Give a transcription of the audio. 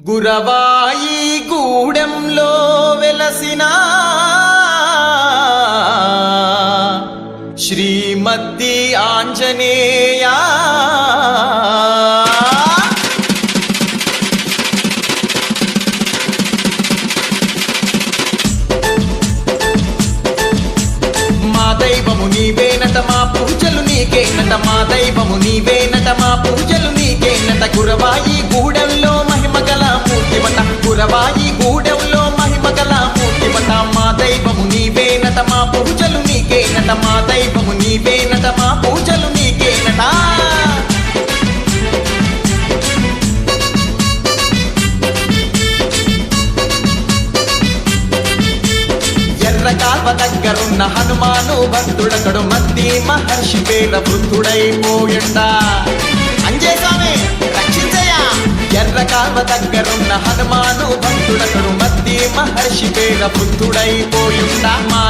గురవాయి గూడెంలో వెలసిన శ్రీమద్ది ఆంజనేయ మా దైవము నీవేనట, మా పూజలు నీకేనట, మా దైవము నీవేనట, మా పూజలు నీకేనట. గురవాయి గూడెంలో మహిమగల మూర్తివట, గురవాయి గూడెంలో మహిమగల మూర్తివట. మా దైవము నీవేనట, మా పూజలు నీకేనట, మా దైవము నీవేనట, మా పూజలు నీకేనట. ఎర్రకాల్వ దగ్గరున్న హనుమాను భక్తుడకడు మద్ది మహర్షి పేర వృద్ధుడైపోయిండ. అంజేస్వామి రక్షించయ్యా. ఎర్రకాల్వ దగ్గరున్న హనుమాను భక్తుడకడు మద్ది మహర్షి పేర వృద్ధుడైపోయిండ. మా